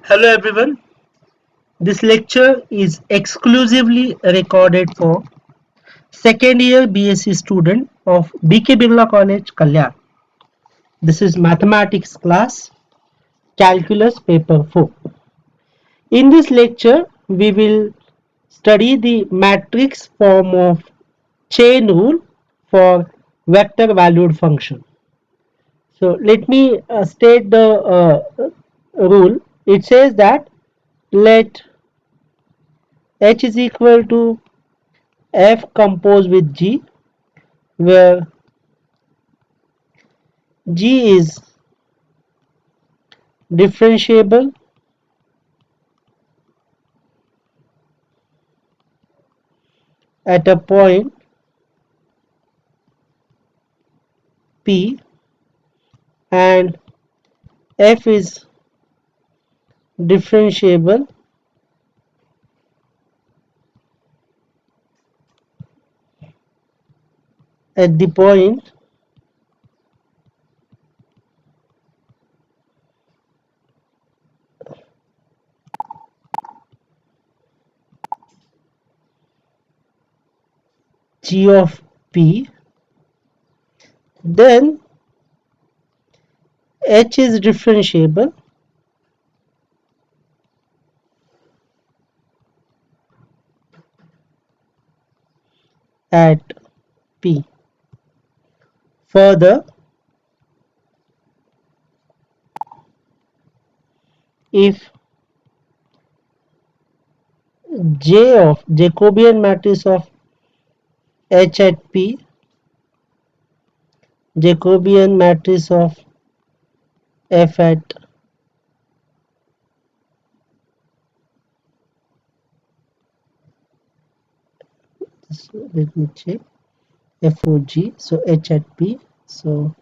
Hello everyone. This lecture is exclusively recorded for second year BSc student of BK Birla College, Kalyan. This is mathematics class, calculus paper 4. In this lecture, we will study the matrix form of chain rule for vector valued function. So let me state the rule. It says that let H is equal to F composed with G, where G is differentiable at a point P and F is differentiable at the point G of P, then H is differentiable at P. Further, if J of Jacobian matrix of H at P, Jacobian matrix of F at let me check FOG, so H at P, so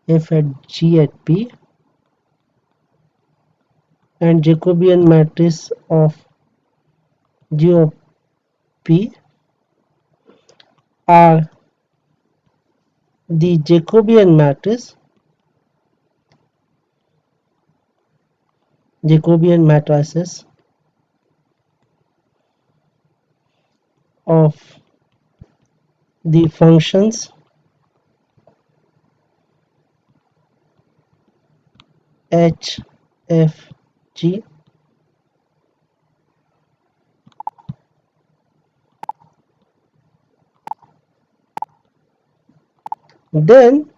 F at G at P, and Jacobian matrix of G of P are the Jacobian matrices of the functions H, F, G. Then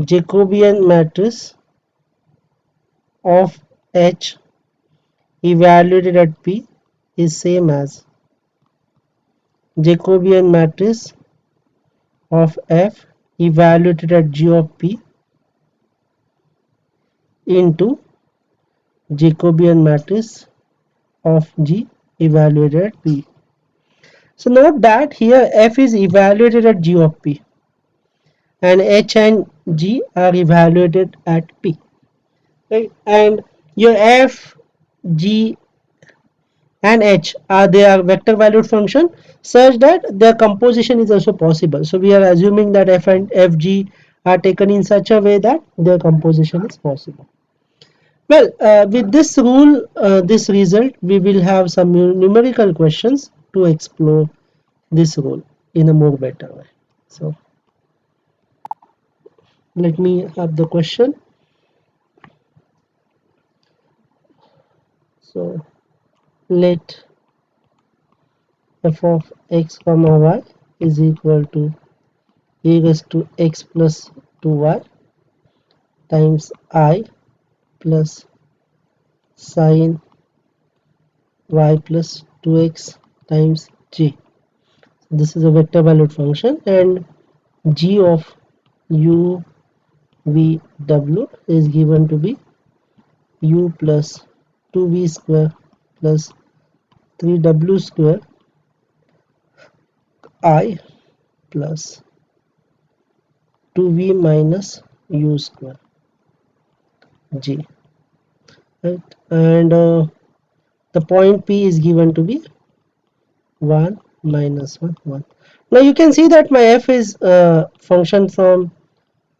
Jacobian matrix of H evaluated at P is same as Jacobian matrix of F evaluated at G of P into Jacobian matrix of G evaluated at P. So note that here F is evaluated at G of P and H and G are evaluated at P. Right? And your F, G and H are their vector valued function such that their composition is also possible. So we are assuming that F and Fg are taken in such a way that their composition is possible. Well, with this rule, this result, we will have some numerical questions to explore this rule in a more better way. So let me have the question. So let f of x comma y is equal to e raised to x plus 2y times I plus sine y plus 2x times j. This is a vector valued function, and g of u v w is given to be u plus 2v square plus 3w square I plus 2v minus u square j, right? And the point P is given to be 1 minus 1 1. Now you can see that my f is function from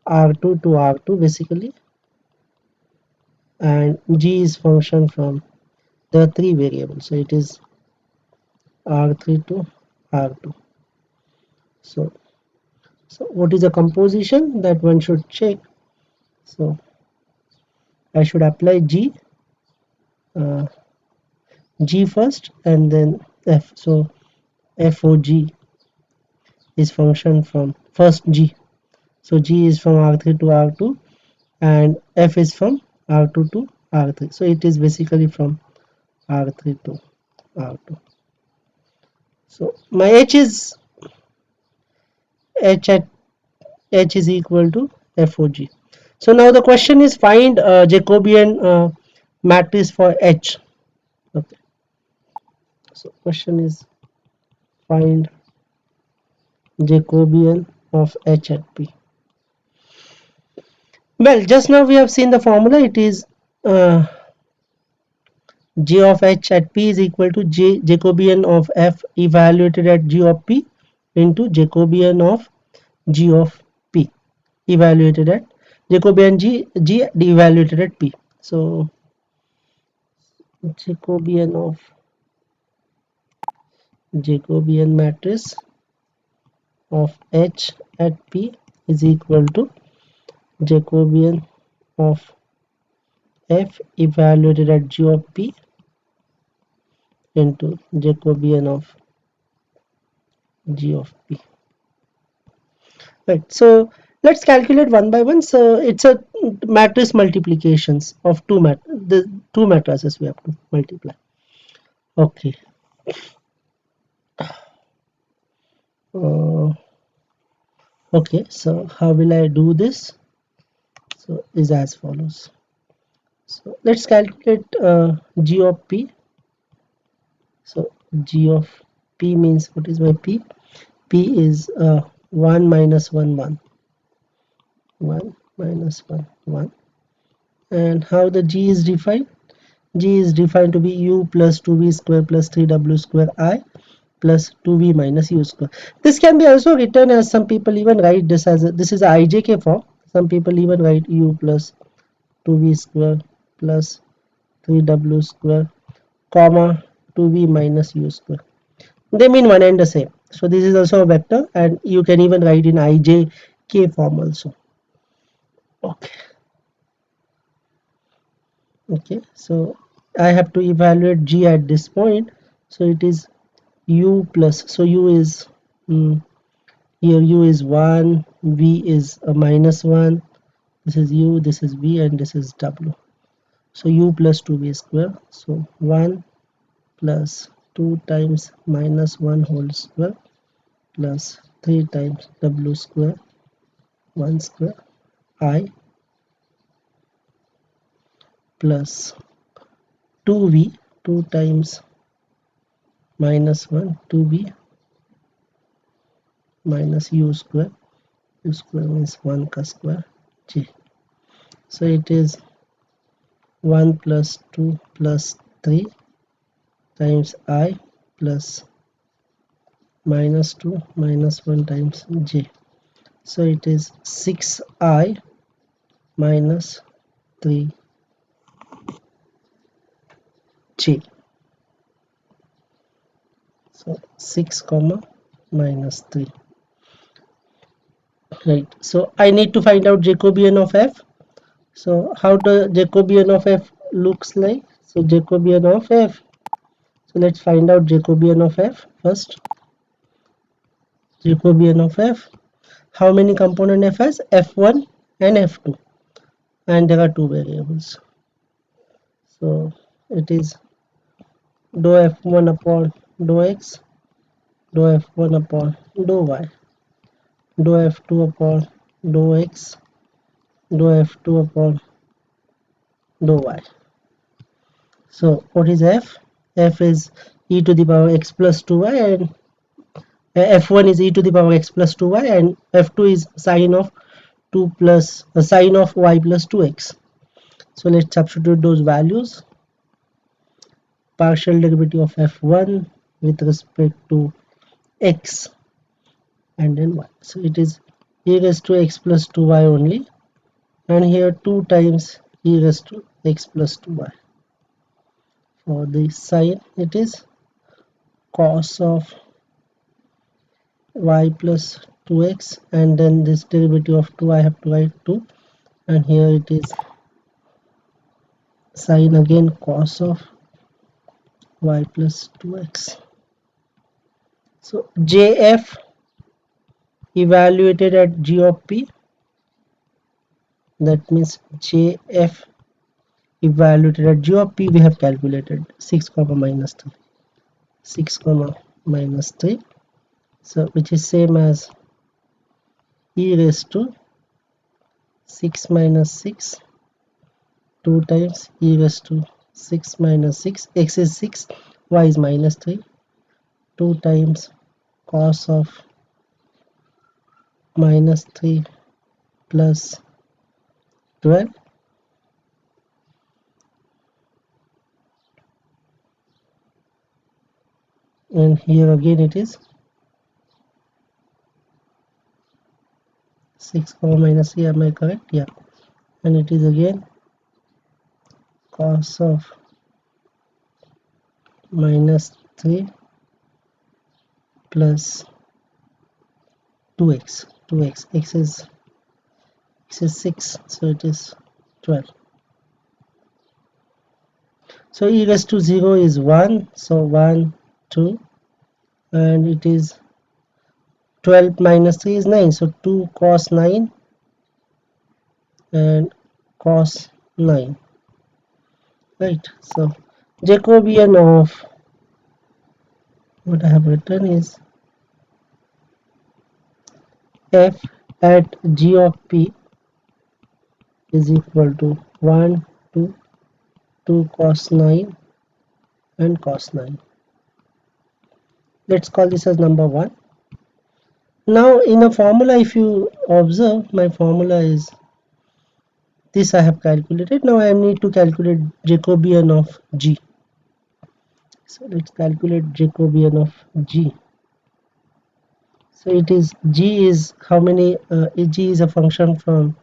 R2 to R2 basically, and g is function from the three variables, so it is r3 to r2. So what is the composition that one should check? So I should apply uh, G first and then F. So FOG is function from first G. So G is from R3 to R2 and F is from R2 to R3. So it is basically from R3 to R2. So my H is H at H is equal to FOG. So now the question is find Jacobian matrix for H. Okay. So question is find Jacobian of H at P. Well, just now we have seen the formula. It is G of H at P is equal to Jacobian of F evaluated at G of P into Jacobian of G of P evaluated at Jacobian G evaluated at P. So Jacobian matrix of H at P is equal to Jacobian of F evaluated at G of P into Jacobian of G of P. Right. So let's calculate one by one. So it's a matrix multiplications of the two matrices we have to multiply. Okay. Uh, okay. So how will I do this? So is as follows. So let's calculate G of P. So G of P means what is my P? P is 1 minus 1 1 1 minus 1 1. And how the G is defined? G is defined to be u plus 2v square plus 3w square I plus 2v minus u square. This can be also written as, some people even write this as this is a IJK form. Some people even write u plus 2v square plus 3w square comma 2v minus u square. They mean one and the same. So this is also a vector and you can even write in IJK form also. Okay, so I have to evaluate G at this point. So it is u plus, so u is here u is 1, v is a minus 1, this is u, this is v, and this is w. So u plus 2v square, so 1 plus 2 times minus 1 whole square plus 3 times w square 1 square I plus 2v 2 times minus 1 2v minus u square means 1 cos square j. So it is 1 plus 2 plus 3 times I plus minus 2 minus 1 times j. So it is 6I minus 3j. So 6 comma minus 3. Right. So I need to find out Jacobian of f. So how the Jacobian of f looks like? So Jacobian of f. So let's find out Jacobian of f first. Jacobian of f. How many component f has? F1 and f2. And there are two variables. So it is dou f1 upon dou x, dou f1 upon dou y, dou f2 upon dou x, dou f2 upon dou y. So what is f? F is e to the power x plus 2y, and f1 is e to the power x plus 2y, and f2 is sine of 2 plus sine of y plus 2x. So let's substitute those values. Partial derivative of f1 with respect to x and then y. So it is e raised to x plus 2y only, and here 2 times e raised to x plus 2y. For the sine, it is cos of y plus 2x, and then this derivative of 2 I have to write 2, and here it is sine again cos of y plus 2x. So JF evaluated at g of p, that means JF evaluated at g of p we have calculated 6 comma minus 3, 6 comma minus 3, so which is same as e raised to 6 minus 6, 2 times e raised to 6 minus 6, x is 6, y is minus 3, 2 times cos of minus 3 plus 12, and here again it is 6 comma minus 3, am I correct? Yeah, and it is again cos of minus 3 plus 2x, 2x, x is 6, so it is 12. So e raised to 0 is 1, so 1, 2, and it is 12 minus 3 is 9, so 2 cos 9 and cos 9, right? So Jacobian of what I have written is f at g of p is equal to 1, 2, 2 cos 9 and cos 9. Let's call this as number 1. Now in a formula, if you observe, my formula is this I have calculated. Now I need to calculate Jacobian of g. So let's calculate Jacobian of g. So it is g is how many, g is a function from,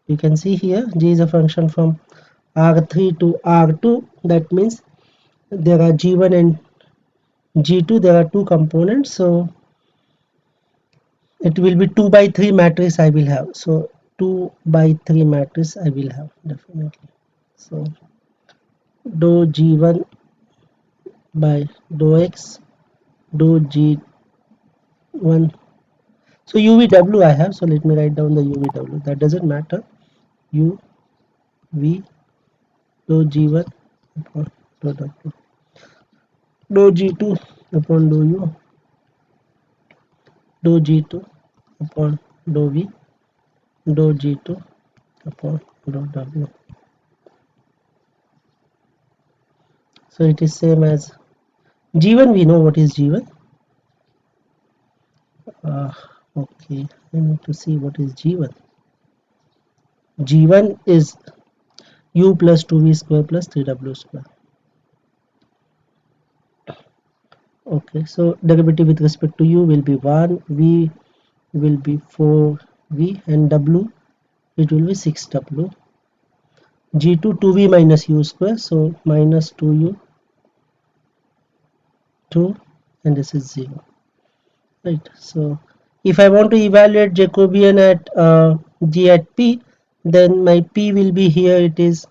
you can see here, g is a function from r3 to r2. That means there are g1 and g2, there are two components, so it will be 2 by 3 matrix I will have. So 2 by 3 matrix I will have definitely. So dou g1 by dou x, dou g1. So UVW I have, so let me write down the UVW. That doesn't matter. UV dou g1 upon dou w, dou g2 upon dou u, dou g2 upon dou v, dou g2 upon dou w. So it is same as g1. We know what is g1. Okay, I need to see what is g1. g1 is u plus 2v square plus 3w square. Okay, so derivative with respect to u will be 1, v will be 4v, and w it will be 6w. g2 2v minus u square, so minus 2u 2, and this is 0, right? So if I want to evaluate Jacobian at g at p, then my p will be here, it is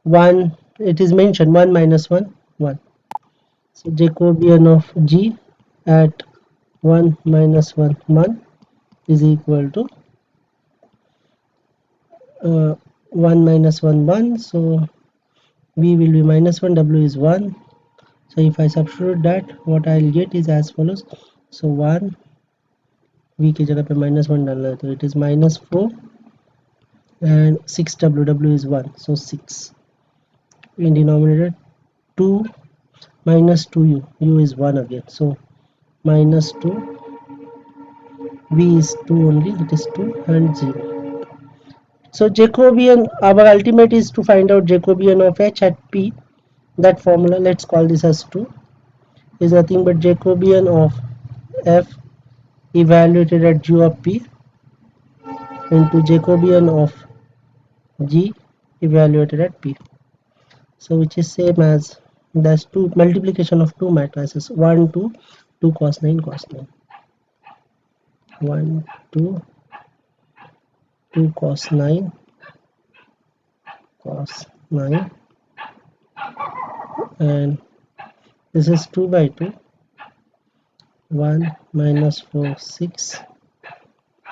1, it is mentioned 1 minus 1 1. So Jacobian of g at 1 minus 1 1 is equal to 1 minus 1 1, so v will be minus 1, w is 1. So if I substitute that, what I'll get is as follows. So 1 v की जगह पे minus 1 डालना है, तो it is minus 4, and 6w, w is 1, so 6. In denominator 2 minus 2u, u is 1 again, so minus 2, v is 2 only, it is 2 and 0. So Jacobian, our ultimate is to find out Jacobian of h at p. That formula, let's call this as 2, is nothing but Jacobian of f evaluated at g of p into Jacobian of g evaluated at P. So which is same as that's two multiplication of two matrices 1 2 2 cos 9 cos 9 1 2 2 cos 9 cos 9 and this is 2 by 2 1 minus 4 6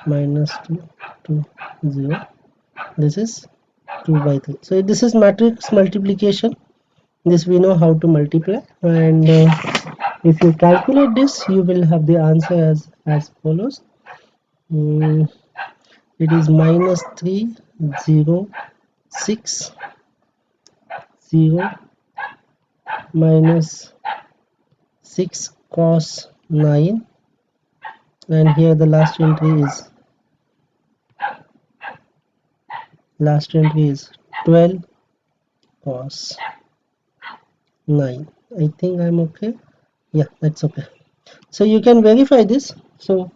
minus 2 2 0. This is 2 by 3. So this is matrix multiplication. This we know how to multiply, and if you calculate this you will have the answer as follows. It is minus 3 0 6 0 minus 6 cos 9, and here the last entry is 12 cos 9. I think I'm okay. Yeah, that's okay. So you can verify this. So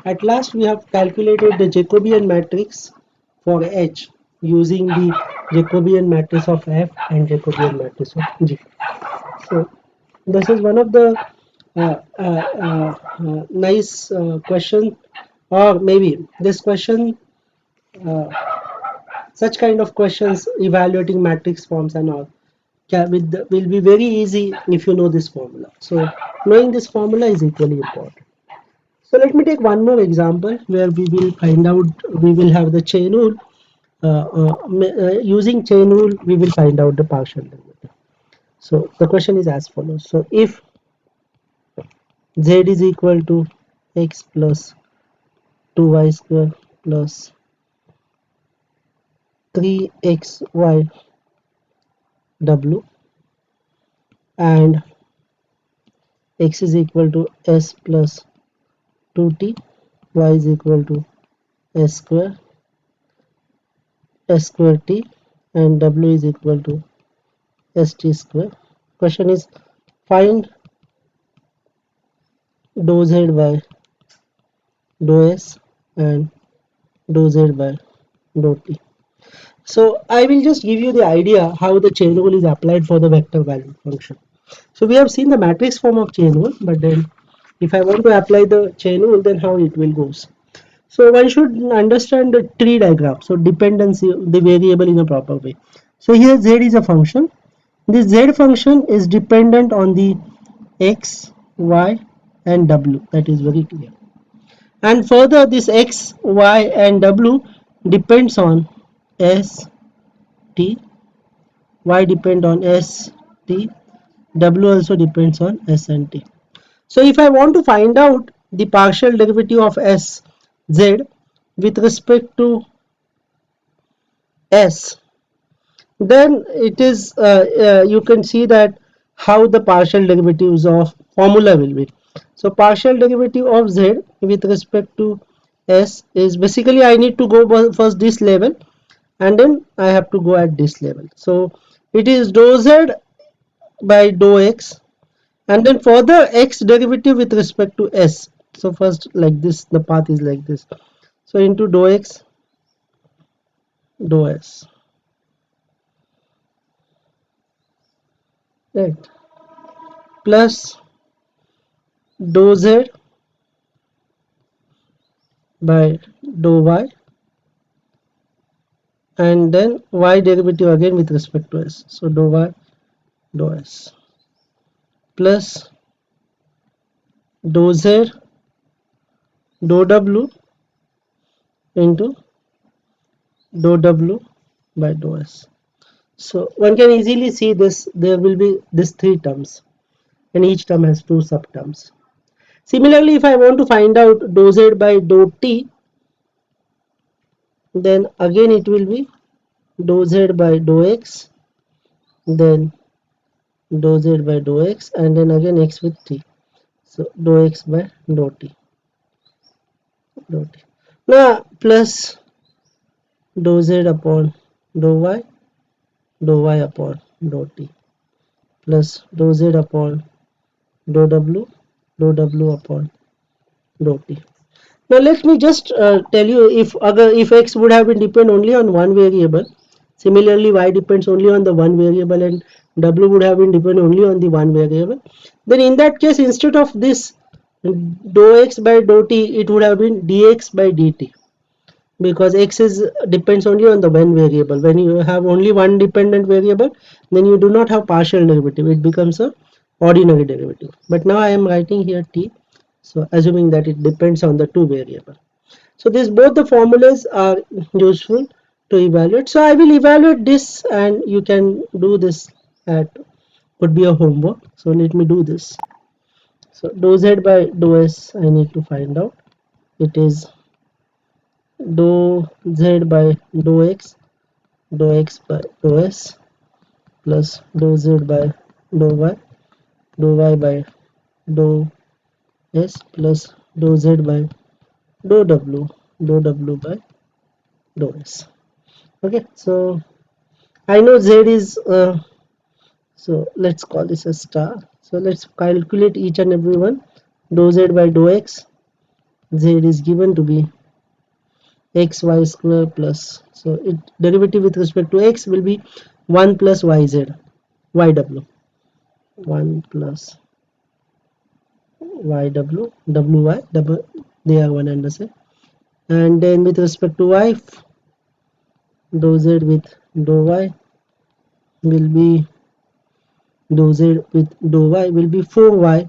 at last we have calculated the Jacobian matrix for H using the Jacobian matrix of F and Jacobian matrix of G. So this is one of the nice question, or maybe this question, such kind of questions evaluating matrix forms and all will be very easy if you know this formula. So knowing this formula is equally important. So let me take one more example where we will find out, we will have the chain rule. Using chain rule, we will find out the partial derivative. So the question is as follows. So if z is equal to x plus 2y square plus 3xy w and x is equal to s plus 2t, y is equal to s square t, and w is equal to st square. Question is find dou z by dou s and dou z by dou t. So I will just give you the idea how the chain rule is applied for the vector value function. So we have seen the matrix form of chain rule, but then if I want to apply the chain rule, then how it will goes. So one should understand the tree diagram. So dependency, the variable in a proper way. So here z is a function. This z function is dependent on the x, y and w. That is very clear. And further, this x, y and w depends on s, t. Y depend on s, t. W also depends on s and t. So if I want to find out the partial derivative of s, z with respect to s, then it is you can see that how the partial derivatives of formula will be. So partial derivative of z with respect to s is basically I need to go first this level and then I have to go at this level. So it is dou z by dou x, and then further x derivative with respect to s. So first like this, the path is like this. So into dou x dou s, right, plus dou z by dou y, and then y derivative again with respect to s. So dou y dou s plus dou z dou w into dou w by dou s. So one can easily see this, there will be these three terms and each term has two subterms. Similarly, if I want to find out dou z by dou t, then again it will be dou z by dou x, then dou z by dou x, and then again x with t. So dou x by dou t. Now plus dou z upon dou y upon dou t, plus dou z upon dou w upon dou t. Now let me just tell you, if x would have been depend only on one variable, Similarly, y depends only on the one variable and w would have been depend only on the one variable. Then in that case, instead of this dou x by dou t, it would have been dx by dt, because x is depends only on the one variable. When you have only one dependent variable, then you do not have partial derivative, it becomes a ordinary derivative. But now I am writing here t, so assuming that it depends on the two variable. So this both the formulas are useful to evaluate. So I will evaluate this and you can do this at, could be a homework. So let me do this. So dou z by dou s I need to find out. It is dou z by dou x by dou s plus dou z by dou y by dou s plus dou z by dou w by dou s. Okay, so I know z is so let's call this a star. So let's calculate each and every one. Dou z by dou x, z is given to be xy square plus, so it derivative with respect to x will be 1 plus yz yw, 1 plus yw wy double, they are one and the same. And then with respect to y, dou z with dou y will be, dou z with dou y will be 4y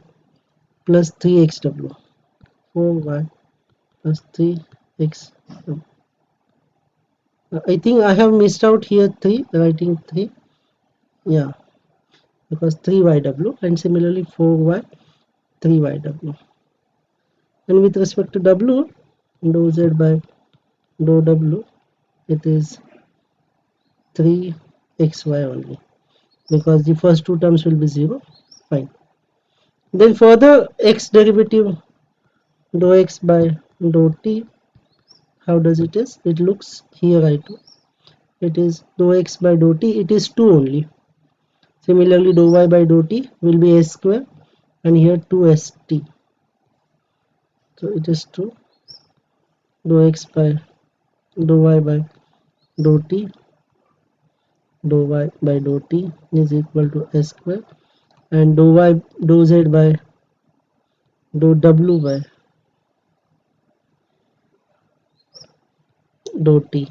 plus 3xw, 4y plus 3x. I think I have missed out here 3, writing 3, yeah, because 3yw, and similarly 4y 3yw. And with respect to w, dou z by dou w, it is 3xy only, because the first two terms will be 0. Fine. Then further x derivative dou x by dou t, how does it is? It looks here I do. It is dou x by dou t, it is 2 only. Similarly, dou y by dou t will be s square, and here 2st. So it is 2 dou x by dou y by dou t, dou y by dou t is equal to s square, and dou z by dou w by dou t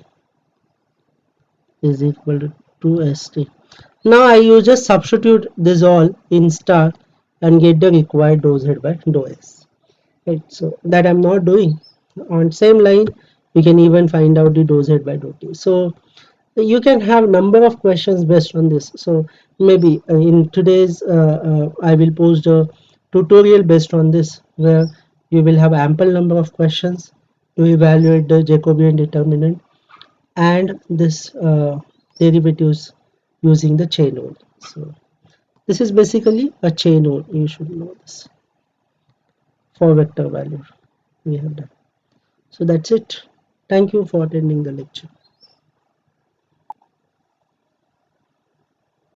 is equal to 2st. Now I use just substitute this all in star and get the required dou z by dou s. Right, so that I'm not doing. On same line, we can even find out the dou z by dou t. So you can have number of questions based on this. So maybe in today's I will post a tutorial based on this, where you will have ample number of questions to evaluate the Jacobian determinant and this derivatives using the chain rule. So this is basically a chain rule, you should know this, for vector value we have done. So that's it. Thank you for attending the lecture.